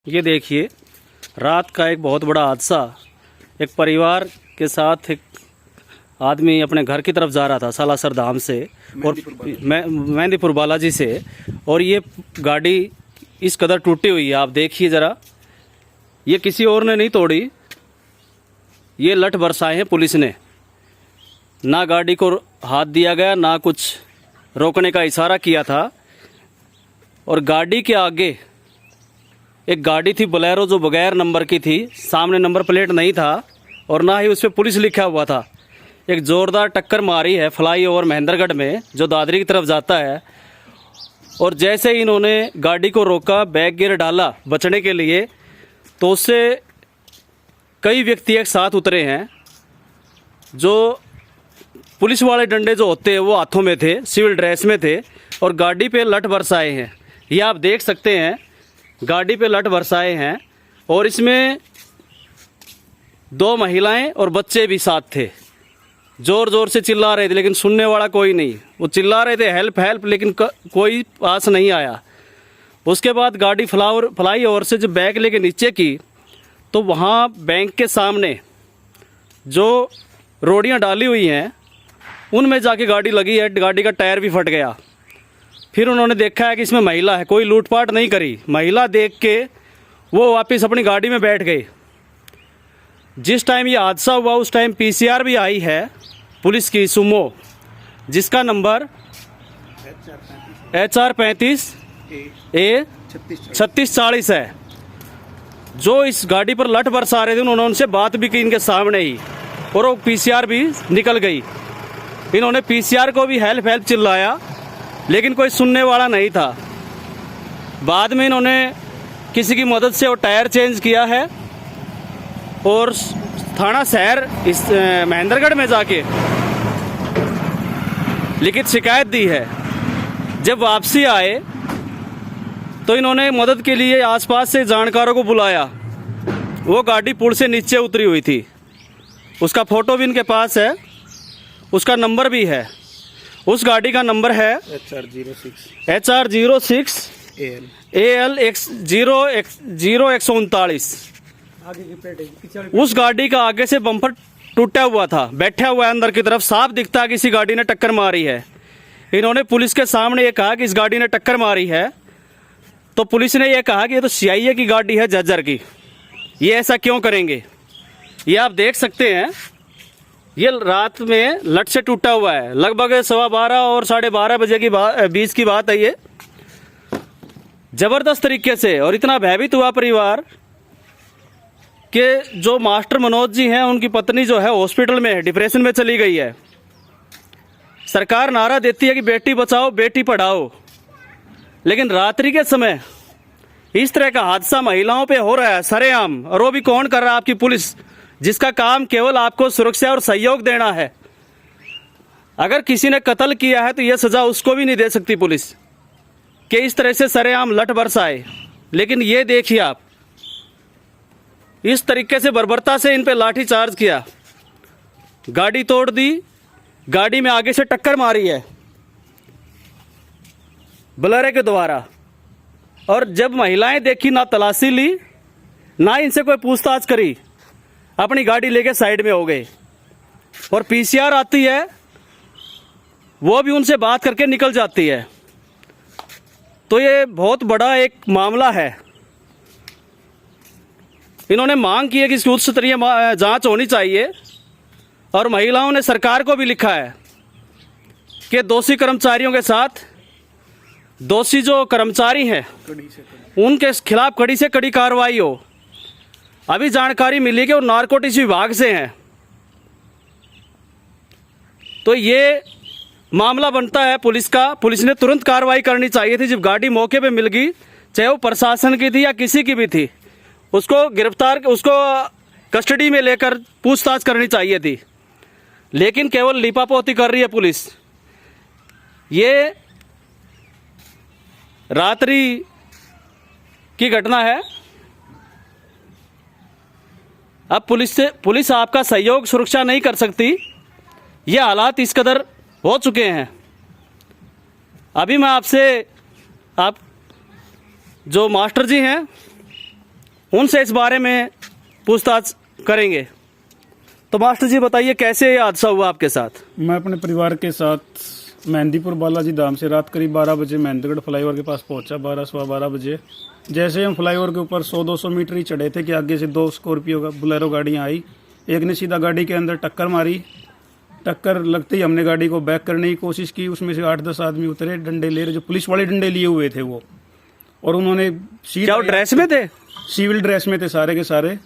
ये देखिए, रात का एक बहुत बड़ा हादसा। एक परिवार के साथ एक आदमी अपने घर की तरफ जा रहा था सालासर धाम से और मेहंदीपुर बालाजी से, और ये गाड़ी इस कदर टूटी हुई है। आप देखिए ज़रा, ये किसी और ने नहीं तोड़ी, ये लठ बरसाए हैं पुलिस ने। ना गाड़ी को हाथ दिया गया, ना कुछ रोकने का इशारा किया था। और गाड़ी के आगे एक गाड़ी थी बोलेरो, जो बगैर नंबर की थी, सामने नंबर प्लेट नहीं था और ना ही उस पर पुलिस लिखा हुआ था। एक ज़ोरदार टक्कर मारी है फ्लाईओवर महेंद्रगढ़ में, जो दादरी की तरफ जाता है। और जैसे ही इन्होंने गाड़ी को रोका, बैक गियर डाला बचने के लिए, तो उससे कई व्यक्ति एक साथ उतरे हैं। जो पुलिस वाले डंडे जो होते हैं वो हाथों में थे, सिविल ड्रेस में थे, और गाड़ी पे लठ बरसाए हैं। ये आप देख सकते हैं, गाड़ी पे लठ बरसाए हैं। और इसमें 2 महिलाएं और बच्चे भी साथ थे। जोर जोर से चिल्ला रहे थे, लेकिन सुनने वाला कोई नहीं। वो चिल्ला रहे थे हेल्प हेल्प, लेकिन कोई पास नहीं आया। उसके बाद गाड़ी फ्लाईओवर से जब बैग लेके नीचे की, तो वहाँ बैंक के सामने जो रोडियाँ डाली हुई हैं उनमें जाके गाड़ी लगी है। गाड़ी का टायर भी फट गया। फिर उन्होंने देखा है कि इसमें महिला है, कोई लूटपाट नहीं करी। महिला देख के वो वापस अपनी गाड़ी में बैठ गए। जिस टाइम ये हादसा हुआ उस टाइम पीसीआर भी आई है पुलिस की सुमो, जिसका नंबर HR 35 A 3640 है। जो इस गाड़ी पर लठ बरसा रहे थे उन्होंने उनसे बात भी की इनके सामने ही, और वो पीसीआर भी निकल गई। इन्होंने पीसीआर को भी हेल्प हेल्प चिल्लाया, लेकिन कोई सुनने वाला नहीं था। बाद में इन्होंने किसी की मदद से वो टायर चेंज किया है और थाना शहर इस महेंद्रगढ़ में जाके लिखित शिकायत दी है। जब वापसी आए तो इन्होंने मदद के लिए आसपास से जानकारों को बुलाया। वो गाड़ी पुल से नीचे उतरी हुई थी, उसका फ़ोटो भी इनके पास है, उसका नंबर भी है। उस गाड़ी का नंबर है HR 06 AL 0139। उस गाड़ी का आगे से बम्पर टूटा हुआ था, बैठा हुआ है अंदर की तरफ, साफ दिखता है किसी गाड़ी ने टक्कर मारी है। इन्होंने पुलिस के सामने ये कहा कि इस गाड़ी ने टक्कर मारी है, तो पुलिस ने यह कहा कि ये तो CIA की गाड़ी है, झज्जर की, ये ऐसा क्यों करेंगे। ये आप देख सकते हैं, ये रात में लठ से टूटा हुआ है। लगभग 12:15 और 12:30 बजे की बीच की बात है ये। जबरदस्त तरीके से, और इतना भयभीत हुआ परिवार कि जो मास्टर मनोज जी हैं, उनकी पत्नी जो है हॉस्पिटल में है, डिप्रेशन में चली गई है। सरकार नारा देती है कि बेटी बचाओ बेटी पढ़ाओ, लेकिन रात्रि के समय इस तरह का हादसा महिलाओं पे हो रहा है सरेआम। और वो भी कौन कर रहा है? आपकी पुलिस, जिसका काम केवल आपको सुरक्षा और सहयोग देना है। अगर किसी ने कत्ल किया है तो यह सजा उसको भी नहीं दे सकती पुलिस, कि इस तरह से सरेआम लठ बरसाए। लेकिन ये देखिए आप, इस तरीके से बर्बरता से इन पे लाठी चार्ज किया, गाड़ी तोड़ दी, गाड़ी में आगे से टक्कर मारी है बोलेरो के द्वारा। और जब महिलाएं देखी, ना तलाशी ली, ना इनसे कोई पूछताछ करी, अपनी गाड़ी लेके साइड में हो गए। और पीसीआर आती है, वो भी उनसे बात करके निकल जाती है। तो ये बहुत बड़ा एक मामला है। इन्होंने मांग की है कि इसकी उच्च स्तरीय जांच होनी चाहिए। और महिलाओं ने सरकार को भी लिखा है कि दोषी कर्मचारियों के साथ, दोषी जो कर्मचारी हैं उनके खिलाफ कड़ी से कड़ी कार्रवाई हो। अभी जानकारी मिली कि वो नारकोटिक्स विभाग से हैं। तो ये मामला बनता है पुलिस का। पुलिस ने तुरंत कार्रवाई करनी चाहिए थी। जब गाड़ी मौके पे मिल गई, चाहे वो प्रशासन की थी या किसी की भी थी, उसको गिरफ्तार, उसको कस्टडी में लेकर पूछताछ करनी चाहिए थी। लेकिन केवल लीपापोती कर रही है पुलिस। ये रात्रि की घटना है। अब पुलिस आपका सहयोग, सुरक्षा नहीं कर सकती। ये हालात इस कदर हो चुके हैं। अभी मैं आपसे, आप जो मास्टर जी हैं उनसे इस बारे में पूछताछ करेंगे। तो मास्टर जी बताइए कैसे ये हादसा हुआ आपके साथ? मैं अपने परिवार के साथ मेहंदीपुर बालाजी धाम से रात करीब 12 बजे मेहंदीगढ़ फ्लाईओवर के पास पहुंचा। 12 बजे जैसे हम फ्लाईओवर के ऊपर 100-200 मीटर ही चढ़े थे कि आगे से 2 स्कॉर्पियो का बुलेरो गाड़ियाँ आई। एक ने सीधा गाड़ी के अंदर टक्कर मारी। टक्कर लगते ही हमने गाड़ी को बैक करने की कोशिश की। उसमें से 8-10 आदमी उतरे, डंडे ले रहे, जो पुलिस वाले डंडे लिए हुए थे वो, और उन्होंने क्या वो ड्रेस में थे? सिविल ड्रेस में थे सारे के सारे।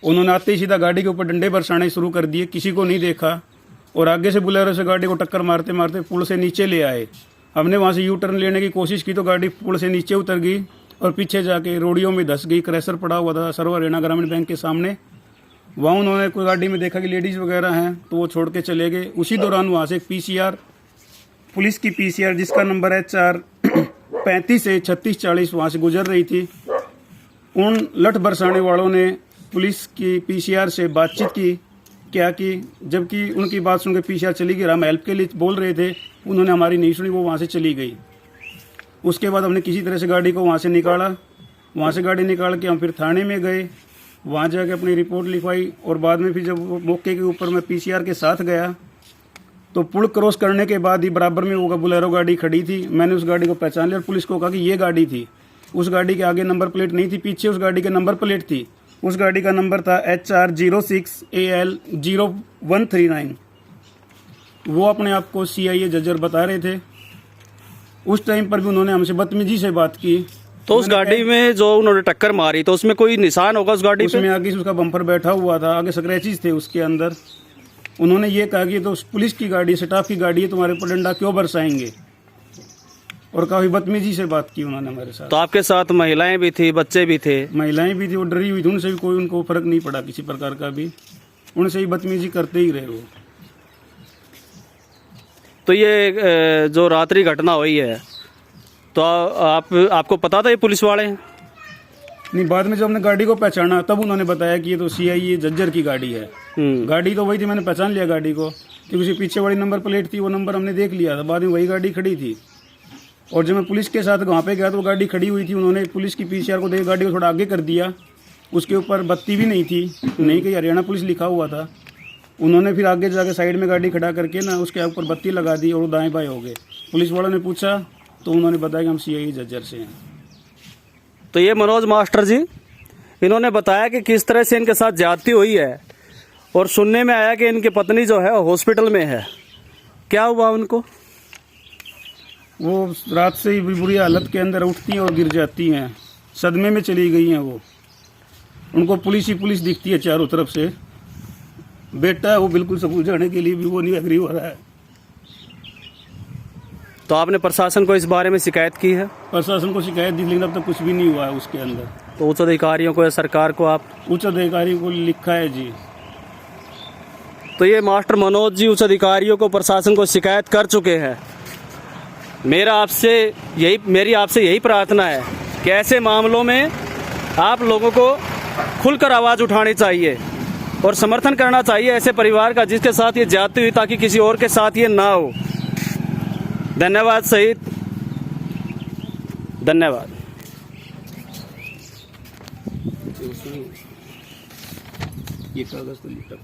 उन्होंने आते ही सीधा गाड़ी के ऊपर डंडे बरसाने शुरू कर दिए, किसी को नहीं देखा, और आगे से बुलेरो से गाड़ी को टक्कर मारते मारते पुल से नीचे ले आए। हमने वहाँ से यू टर्न लेने की कोशिश की तो गाड़ी पुल से नीचे उतर गई और पीछे जाके रोडियों में धंस गई। क्रैशर पड़ा हुआ था सर्व हरियाणा ग्रामीण बैंक के सामने। वहाँ उन्होंने कोई गाड़ी में देखा कि लेडीज़ वगैरह हैं तो वो छोड़ के चले गए। उसी दौरान वहाँ से PCR, पुलिस की PCR जिसका नंबर है 435 से 3640 वहाँ से गुजर रही थी। उन लठ बरसाने वालों ने पुलिस की PCR से बातचीत की, क्या कि जबकि उनकी बात सुनकर PCR चली गई। हम हेल्प के लिए बोल रहे थे, उन्होंने हमारी नहीं सुनी, वो वहाँ से चली गई। उसके बाद हमने किसी तरह से गाड़ी को वहाँ से निकाला। वहाँ से गाड़ी निकाल के हम फिर थाने में गए, वहाँ जाके अपनी रिपोर्ट लिखवाई, और बाद में फिर जब मौके के ऊपर मैं PCR के साथ गया तो पुल क्रॉस करने के बाद ही बराबर में वो बुलेरो गाड़ी खड़ी थी। मैंने उस गाड़ी को पहचान लिया और पुलिस को कहा कि ये गाड़ी थी। उस गाड़ी के आगे नंबर प्लेट नहीं थी, पीछे उस गाड़ी के नंबर प्लेट थी। उस गाड़ी का नंबर था HR06AL0139। वो अपने आप को CIA जज्जर बता रहे थे। उस टाइम पर भी उन्होंने हमसे बदतमीजी से बात की। तो उस गाड़ी में जो उन्होंने टक्कर मारी तो उसमें कोई निशान होगा उस गाड़ी पे? उसमें आगे उसका बम्पर बैठा हुआ था, आगे स्क्रैचेस थे उसके अंदर। उन्होंने ये कहा कि तो पुलिस की गाड़ी, स्टाफ की गाड़ी है, तुम्हारे ऊपर डंडा क्यों बरसाएंगे, और काफी बदतमीजी से बात की उन्होंने हमारे साथ। तो आपके साथ महिलाएं भी थी, बच्चे भी थे? महिलाएं भी थी, वो डरी हुई थी, उनसे भी कोई उनको फर्क नहीं पड़ा किसी प्रकार का भी, उनसे ही बदतमीजी करते ही रहे वो। तो ये जो रात्रि घटना हुई है तो आपको पता था ये पुलिस वाले हैं? नहीं, बाद में जब हमने गाड़ी को पहचाना तब उन्होंने बताया कि ये तो CIA जज्जर की गाड़ी है। गाड़ी तो वही थी, मैंने पहचान लिया गाड़ी को क्योंकि उसके पीछे वाली नंबर प्लेट थी, वो नंबर हमने देख लिया था। बाद में वही गाड़ी खड़ी थी, और जब मैं पुलिस के साथ वहाँ पे गया तो वो गाड़ी खड़ी हुई थी। उन्होंने पुलिस की PCR को देख गाड़ी को थोड़ा आगे कर दिया, उसके ऊपर बत्ती भी नहीं थी, नहीं कि हरियाणा पुलिस लिखा हुआ था। उन्होंने फिर आगे जाके साइड में गाड़ी खड़ा करके ना उसके ऊपर बत्ती लगा दी और वो दाएँ बाएँ हो गए। पुलिस वालों ने पूछा तो उन्होंने बताया कि हम CIA जज्जर से हैं। तो ये मनोज मास्टर जी, इन्होंने बताया कि किस तरह से इनके साथ ज्यादती हुई है, और सुनने में आया कि इनकी पत्नी जो है हॉस्पिटल में है। क्या हुआ उनको? वो रात से ही बुरी हालत के अंदर उठती हैं और गिर जाती हैं, सदमे में चली गई हैं वो। उनको पुलिस ही पुलिस दिखती है चारों तरफ से। बेटा है वो बिल्कुल सब जाने के लिए भी वो नहीं एग्री हो रहा है। तो आपने प्रशासन को इस बारे में शिकायत की है? प्रशासन को शिकायत दी, लेकिन अब तक कुछ भी नहीं हुआ है उसके अंदर। तो उच्च अधिकारियों को या सरकार को आप? उच्च अधिकारी को लिखा है जी। तो ये मास्टर मनोज जी उच्च अधिकारियों को, प्रशासन को शिकायत कर चुके हैं। मेरी आपसे यही प्रार्थना है कि ऐसे मामलों में आप लोगों को खुलकर आवाज़ उठानी चाहिए और समर्थन करना चाहिए ऐसे परिवार का जिसके साथ ये ज्यादती हुई, ताकि किसी और के साथ ये ना हो। धन्यवाद शहीद, धन्यवाद। ये कागज तो लिखा